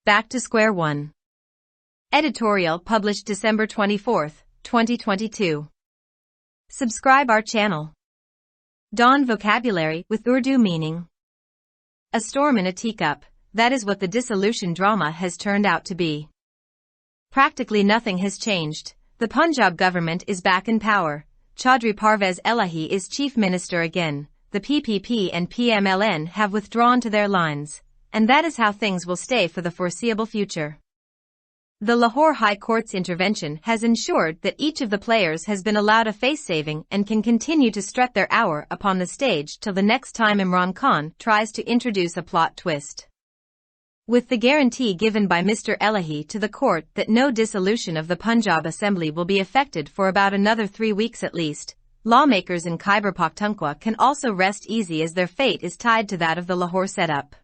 Back to square one. Editorial published December 24, 2022. Subscribe our channel. Dawn vocabulary with Urdu meaning. A storm in a teacup, that is what the dissolution drama has turned out to be. Practically nothing has changed. The Punjab government is back in power. Chaudhry Parvez Elahi is chief minister again. The PPP and PMLN have withdrawn to their lines. And that is how things will stay for the foreseeable future. The Lahore High Court's intervention has ensured that each of the players has been allowed a face-saving and can continue to strut their hour upon the stage till the next time Imran Khan tries to introduce a plot twist. With the guarantee given by Mr. Elahi to the court that no dissolution of the Punjab Assembly will be effected for about another 3 weeks at least, lawmakers in Khyber Pakhtunkhwa can also rest easy as their fate is tied to that of the Lahore setup.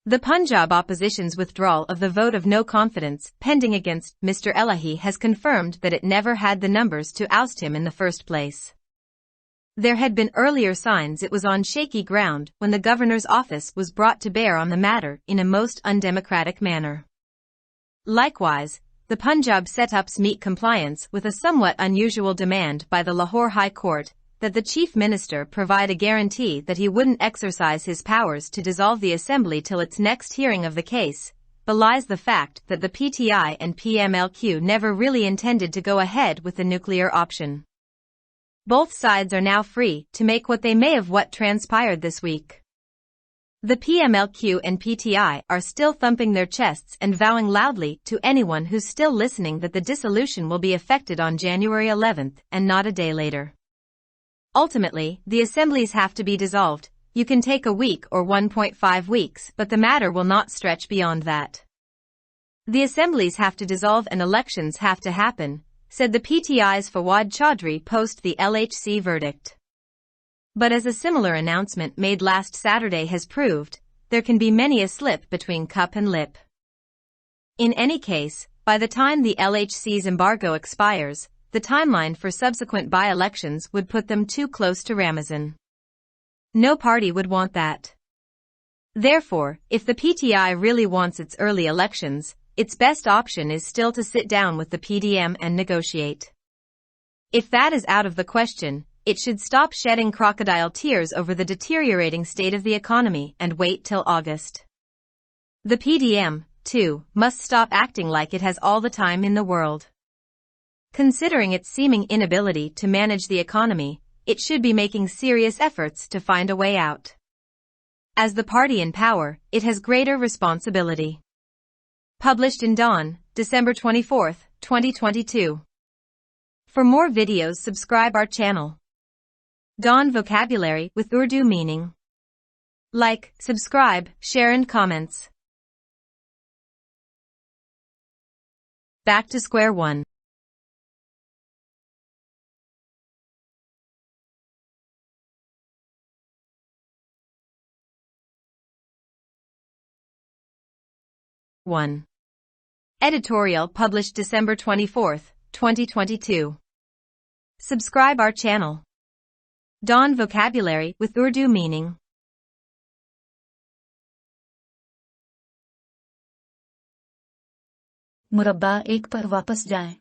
The Punjab opposition's withdrawal of the vote of no confidence pending against Mr. Elahi has confirmed that it never had the numbers to oust him in the first place. There had been earlier signs it was on shaky ground when the governor's office was brought to bear on the matter in a most undemocratic manner. Likewise, the Punjab setups meet compliance with a somewhat unusual demand by the Lahore High Court that the Chief Minister provide a guarantee that he wouldn't exercise his powers to dissolve the Assembly till its next hearing of the case, belies the fact that the PTI and PMLQ never really intended to go ahead with the nuclear option. Both sides are now free to make what they may of what transpired this week. The PMLQ and PTI are still thumping their chests and vowing loudly to anyone who's still listening that the dissolution will be effected on January 11th and not a day later. Ultimately, the assemblies have to be dissolved. You can take a week or 1.5 weeks, but the matter will not stretch beyond that. The assemblies have to dissolve and elections have to happen, said the PTI's Fawad Chaudhry post the LHC verdict. But as a similar announcement made last Saturday has proved, there can be many a slip between cup and lip. In any case, by the time the LHC's embargo expires, the timeline for subsequent by-elections would put them too close to Ramazan. No party would want that. Therefore, if the PTI really wants its early elections, its best option is still to sit down with the PDM and negotiate. If that is out of the question, it should stop shedding crocodile tears over the deteriorating state of the economy and wait till August. The PDM, too, must stop acting like it has all the time in the world. Considering its seeming inability to manage the economy, it should be making serious efforts to find a way out. As the party in power, it has greater responsibility. Published in Dawn, December 24, 2022. For more videos, subscribe our channel. Dawn vocabulary with Urdu meaning. Like, subscribe, share and comments. Back to square one. Editorial published December 24, 2022. Subscribe our channel. Dawn vocabulary with Urdu meaning. मुरब्बा 1 पर वापस जाएं।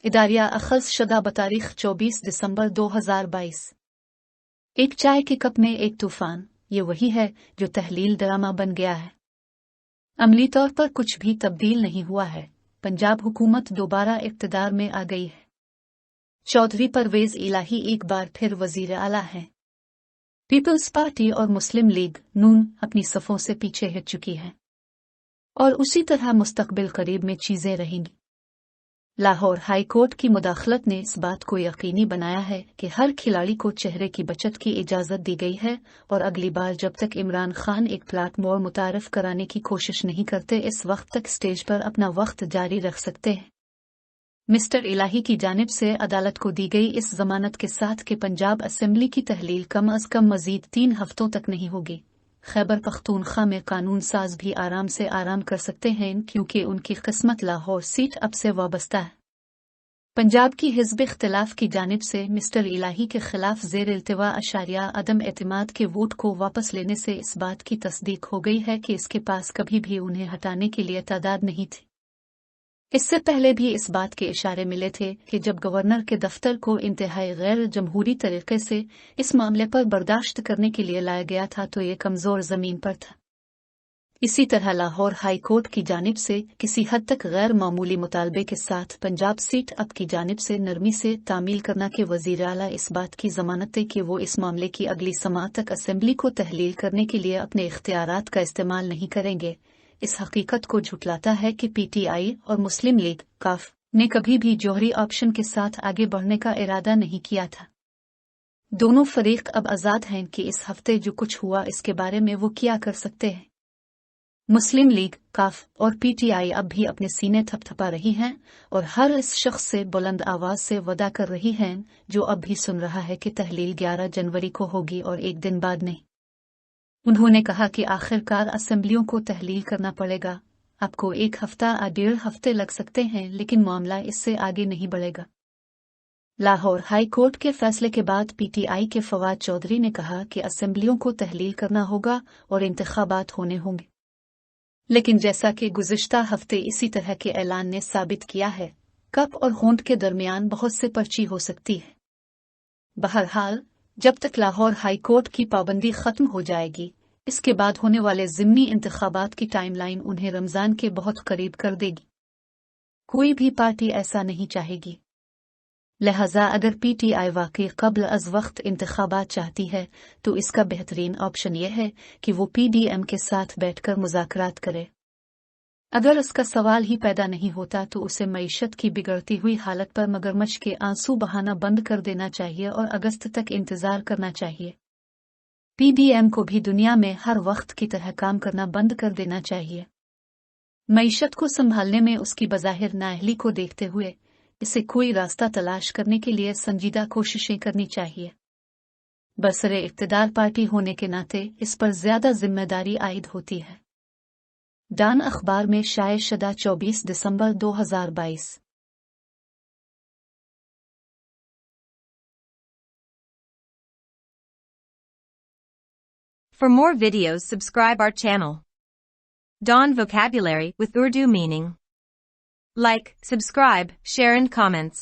इदारिया अखज़ शुदा बतारीख 24 दिसंबर 2022। एक चाय के cup में एक तूफान, ये वही है जो तहलील ड्रामा बन गया है। अमली तौर पर कुछ भी तब्दील नहीं हुआ है। पंजाब हुकूमत दोबारा इक़्तिदार में आ गई है। चौधरी परवेज इलाही एक बार फिर वजीर आला हैं। पीपल्स पार्टी और मुस्लिम लीग नून अपनी सफ़ों से पीछे हट चुकी है और उसी तरह मुस्तक़बिल करीब में चीज़ें रहेंगी। लाहौर हाई कोर्ट की मुदाखलत ने इस बात को यकीनी बनाया है कि हर खिलाड़ी को चेहरे की बचत की इजाज़त दी गई है और अगली बार जब तक इमरान खान एक प्लेटफॉर्म मुतारफ कराने की कोशिश नहीं करते इस वक्त तक स्टेज पर अपना वक्त जारी रख सकते हैं। मिस्टर इलाही की जानिब से अदालत को दी गई इस जमानत के साथ कि पंजाब असेंबली की तहलील कम अज़ कम मज़ीद 3 हफ्तों तक नहीं होगी। खैबर पख्तूनख्वा में कानून साज भी आराम से आराम कर सकते हैं क्योंकि उनकी किस्मत लाहौर सीट अब से वाबस्ता है। पंजाब की हिज़्ब इख्तिलाफ की जानिब से मिस्टर इलाही के खिलाफ ज़ेर इल्तिवा अशारिया अदम एतमाद के वोट को वापस लेने से इस बात की तस्दीक हो गई है कि इसके पास कभी भी उन्हें हटाने के लिए तादाद नहीं थी। इससे पहले भी इस बात के इशारे मिले थे कि जब गवर्नर के दफ्तर को इंतहाई गैर जमहूरी तरीके से इस मामले पर बर्दाश्त करने के लिए लाया गया था तो ये कमज़ोर ज़मीन पर था। इसी तरह लाहौर हाई कोर्ट की जानिब से किसी हद तक गैर मामूली मुतालबे के साथ पंजाब सीट अप की जानिब से नरमी से तामील करना के वज़ीर आला इस बात की ज़मानत है कि वो इस मामले की अगली समाअत तक असेंबली को तहलील करने के लिए अपने इख्तियारात का इस्तेमाल नहीं करेंगे, इस हकीकत को झुटलाता है कि PTI और मुस्लिम लीग काफ ने कभी भी जौहरी ऑप्शन के साथ आगे बढ़ने का इरादा नहीं किया था। दोनों फरीक अब आज़ाद हैं कि इस हफ्ते जो कुछ हुआ इसके बारे में वो क्या कर सकते हैं। मुस्लिम लीग काफ और PTI अब भी अपने सीने थपथपा रही हैं और हर इस शख्स से बुलंद आवाज से वदा कर रही हैं जो अब भी सुन रहा है कि तहलील 11 जनवरी को होगी और एक दिन बाद नहीं। उन्होंने कहा कि आखिरकार असेंबलियों को तहलील करना पड़ेगा, आपको एक हफ्ता या 1.5 हफ्ते लग सकते हैं लेकिन मामला इससे आगे नहीं बढ़ेगा। लाहौर हाई कोर्ट के फैसले के बाद PTI के फवाद चौधरी ने कहा कि असेंबलियों को तहलील करना होगा और इंतखाबात होने होंगे, लेकिन जैसा कि गुज़िश्ता हफ्ते इसी तरह के ऐलान ने साबित किया है, कप और होंठ के दरमियान बहुत से पर्ची हो सकती है। बहरहाल जब तक लाहौर हाई कोर्ट की पाबंदी खत्म हो जाएगी, इसके बाद होने वाले ज़िमनी इंतखाबात की टाइमलाइन उन्हें रमज़ान के बहुत करीब कर देगी। कोई भी पार्टी ऐसा नहीं चाहेगी। लिहाजा अगर PTI वाकई कब्ल अज़ वक्त इंतखाबात चाहती है तो इसका बेहतरीन ऑप्शन यह है कि वो PDM के साथ बैठकर मुज़ाकरात करे। अगर उसका सवाल ही पैदा नहीं होता तो उसे मईशत की बिगड़ती हुई हालत पर मगरमच्छ के आंसू बहाना बंद कर देना चाहिए और अगस्त तक इंतजार करना चाहिए। PDM को भी दुनिया में हर वक्त की तरह काम करना बंद कर देना चाहिए। मईशत को संभालने में उसकी बज़ाहिर नाअहली को देखते हुए इसे कोई रास्ता तलाश करने के लिए संजीदा कोशिशें करनी चाहिए। बरसरे इक़्तिदार पार्टी होने के नाते इस पर ज़्यादा जिम्मेदारी आयद होती है। डान अखबार में शाये शुदा 24 दिसंबर 2022। For more videos, subscribe our channel. Dawn Vocabulary with Urdu Meaning. Like, subscribe, share and comments.